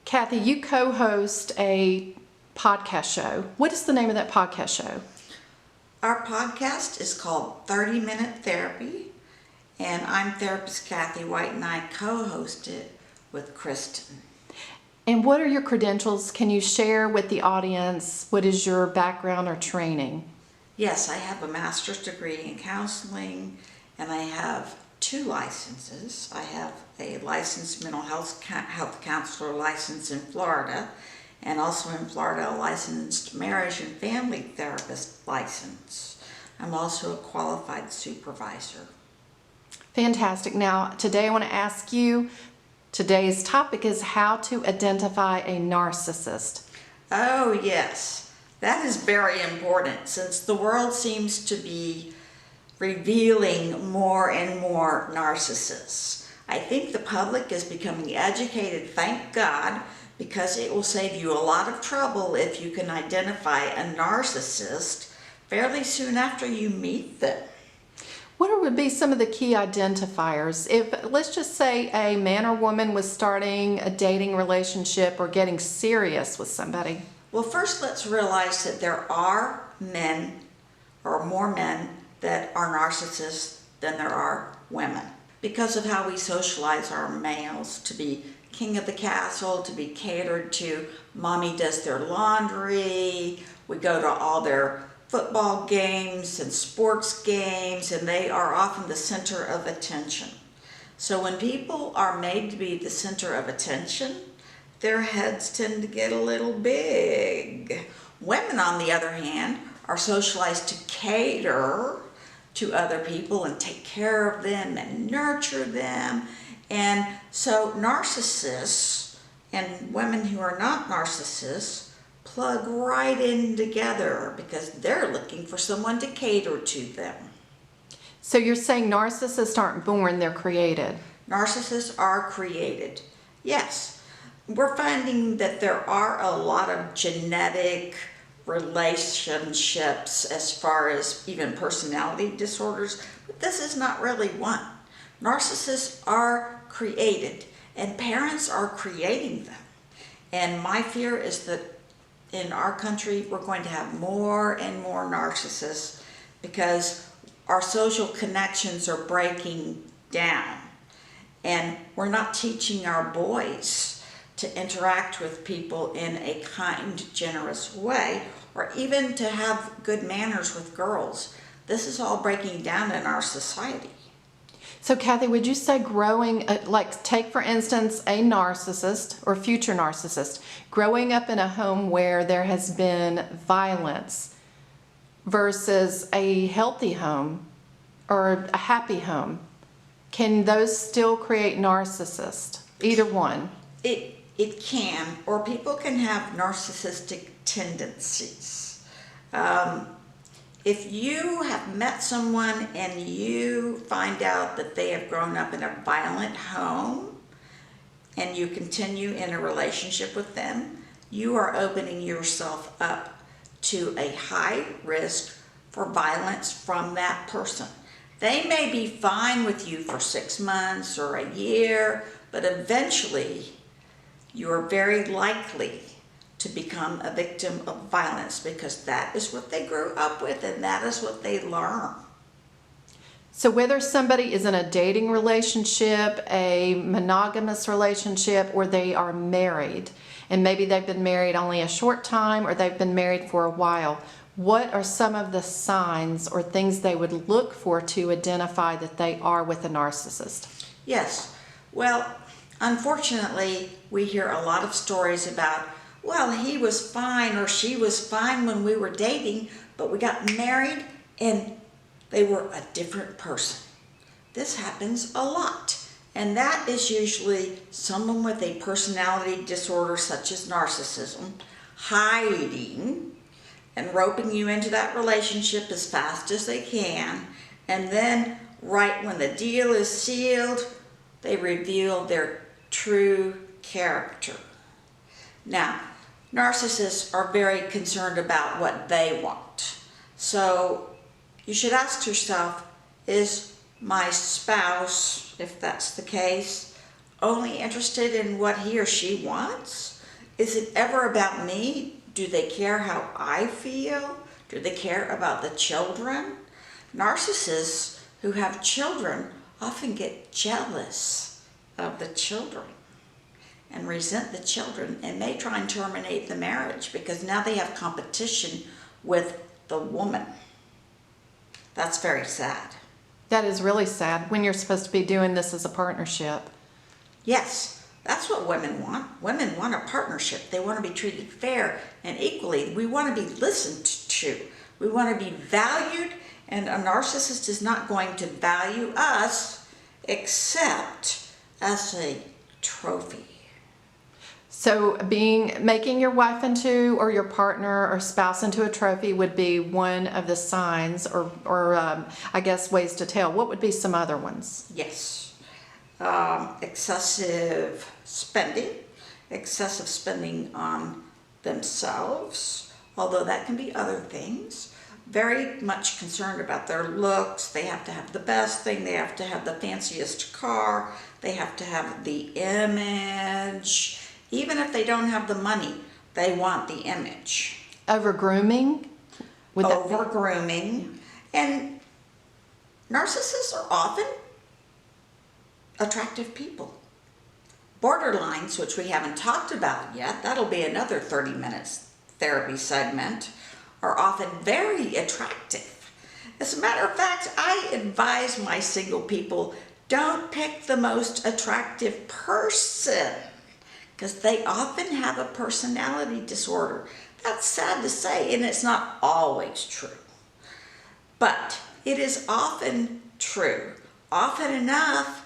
Kathy, you co-host a podcast show. What is the name of that podcast show? Our podcast is called 30-Minute Therapy, and I'm therapist Kathy White, and I co-host it with Kristen. And what are your credentials? Can you share with the audience what is your background or training? Yes, I have a master's degree in counseling, and I have 2 licenses. I have a licensed mental health counselor license in Florida, and also in Florida a licensed marriage and family therapist license. I'm also a qualified supervisor. Fantastic. Now, today I want to ask you, today's topic is how to identify a narcissist. Oh yes, that is very important since the world seems to be revealing more and more narcissists. I think the public is becoming educated, thank God, because it will save you a lot of trouble if you can identify a narcissist fairly soon after you meet them. What would be some of the key identifiers? If, let's just say, a man or woman was starting a dating relationship or getting serious with somebody. Well, first let's realize that there are men, or more men, that are narcissists than there are women. Because of how we socialize our males to be king of the castle, to be catered to, mommy does their laundry, we go to all their football games and sports games, and they are often the center of attention. So when people are made to be the center of attention, their heads tend to get a little big. Women, on the other hand, are socialized to cater to other people and take care of them and nurture them. And so narcissists and women who are not narcissists plug right in together because they're looking for someone to cater to them. So you're saying narcissists aren't born, they're created? Narcissists are created, yes. We're finding that there are a lot of genetic relationships as far as even personality disorders, but this is not really one. Narcissists are created, and parents are creating them. And my fear is that in our country we're going to have more and more narcissists because our social connections are breaking down, and we're not teaching our boys to interact with people in a kind, generous way, or even to have good manners with girls. This is all breaking down in our society. So Kathy, would you say growing, like take for instance a narcissist or future narcissist, growing up in a home where there has been violence versus a healthy home or a happy home, can those still create narcissists? Either one? It can, or people can have narcissistic tendencies. If you have met someone and you find out that they have grown up in a violent home and you continue in a relationship with them, you are opening yourself up to a high risk for violence from that person. They may be fine with you for 6 months or a year, but eventually you are very likely to become a victim of violence because that is what they grew up with and that is what they learn. So whether somebody is in a dating relationship, a monogamous relationship, or they are married, and maybe they've been married only a short time or they've been married for a while, what are some of the signs or things they would look for to identify that they are with a narcissist? Yes, well, unfortunately, we hear a lot of stories about, well, he was fine or she was fine when we were dating, but we got married and they were a different person. This happens a lot. And that is usually someone with a personality disorder such as narcissism, hiding and roping you into that relationship as fast as they can. And then right when the deal is sealed, they reveal their true character. Now, narcissists are very concerned about what they want. So you should ask yourself, is my spouse, if that's the case, only interested in what he or she wants? Is it ever about me? Do they care how I feel? Do they care about the children? Narcissists who have children often get jealous of the children and resent the children and may try and terminate the marriage because now they have competition with the woman. That's very sad. That is really sad when you're supposed to be doing this as a partnership. Yes, that's what women want. Women want a partnership. They want to be treated fair and equally. We want to be listened to. We want to be valued, and a narcissist is not going to value us except as a trophy. So making your wife into, or your partner or spouse into a trophy would be one of the signs or I guess ways to tell. What would be some other ones? Yes. Excessive spending on themselves, although that can be other things. Very much concerned about their looks. They have to have the best thing. They have to have the fanciest car. They have to have the image. Even if they don't have the money, they want the image. Over grooming? Over grooming. And narcissists are often attractive people. Borderlines, which we haven't talked about yet, that'll be another 30 minutes therapy segment, are often very attractive. As a matter of fact, I advise my single people, don't pick the most attractive person, because they often have a personality disorder. That's sad to say, and it's not always true. But it is often true, often enough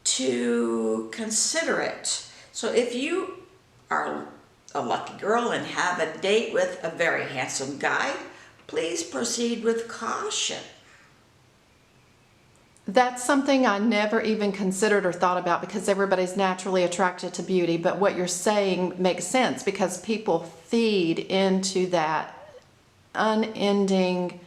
to consider it. So if you are a lucky girl and have a date with a very handsome guy, please proceed with caution. That's something I never even considered or thought about because everybody's naturally attracted to beauty. But what you're saying makes sense because people feed into that unending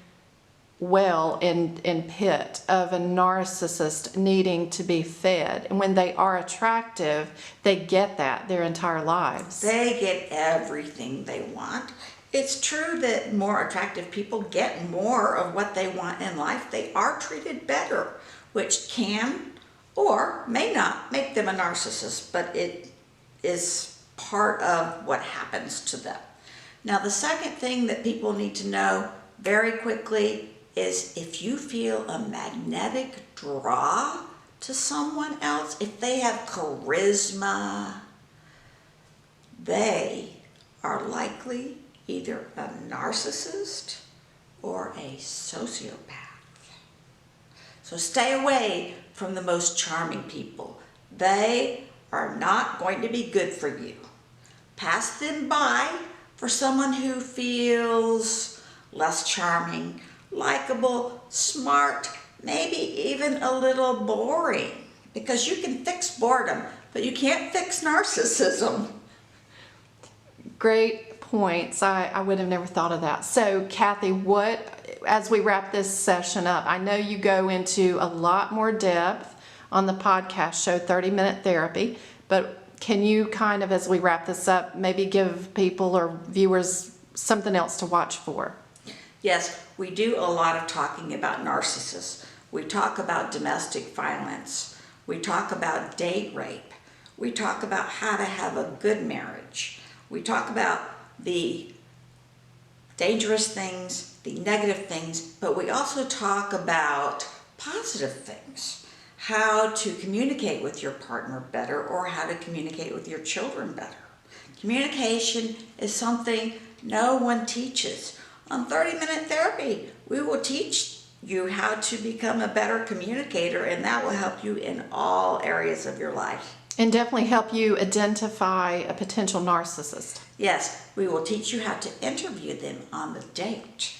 well and pit of a narcissist needing to be fed. And when they are attractive, they get that their entire lives. They get everything they want. It's true that more attractive people get more of what they want in life. They are treated better, which can or may not make them a narcissist, but it is part of what happens to them. Now, the second thing that people need to know very quickly is if you feel a magnetic draw to someone else, if they have charisma, they are likely either a narcissist or a sociopath. So stay away from the most charming people. They are not going to be good for you. Pass them by for someone who feels less charming, likable, smart, maybe even a little boring. Because you can fix boredom, but you can't fix narcissism. Great points. I would have never thought of that. So, Kathy, as we wrap this session up, I know you go into a lot more depth on the podcast show, 30-Minute Therapy, but can you kind of, as we wrap this up, maybe give people or viewers something else to watch for? Yes, we do a lot of talking about narcissists. We talk about domestic violence. We talk about date rape. We talk about how to have a good marriage. We talk about the dangerous things, the negative things, but we also talk about positive things. How to communicate with your partner better or how to communicate with your children better. Communication is something no one teaches. On 30-Minute Therapy, we will teach you how to become a better communicator, and that will help you in all areas of your life. And definitely help you identify a potential narcissist. Yes, we will teach you how to interview them on the date.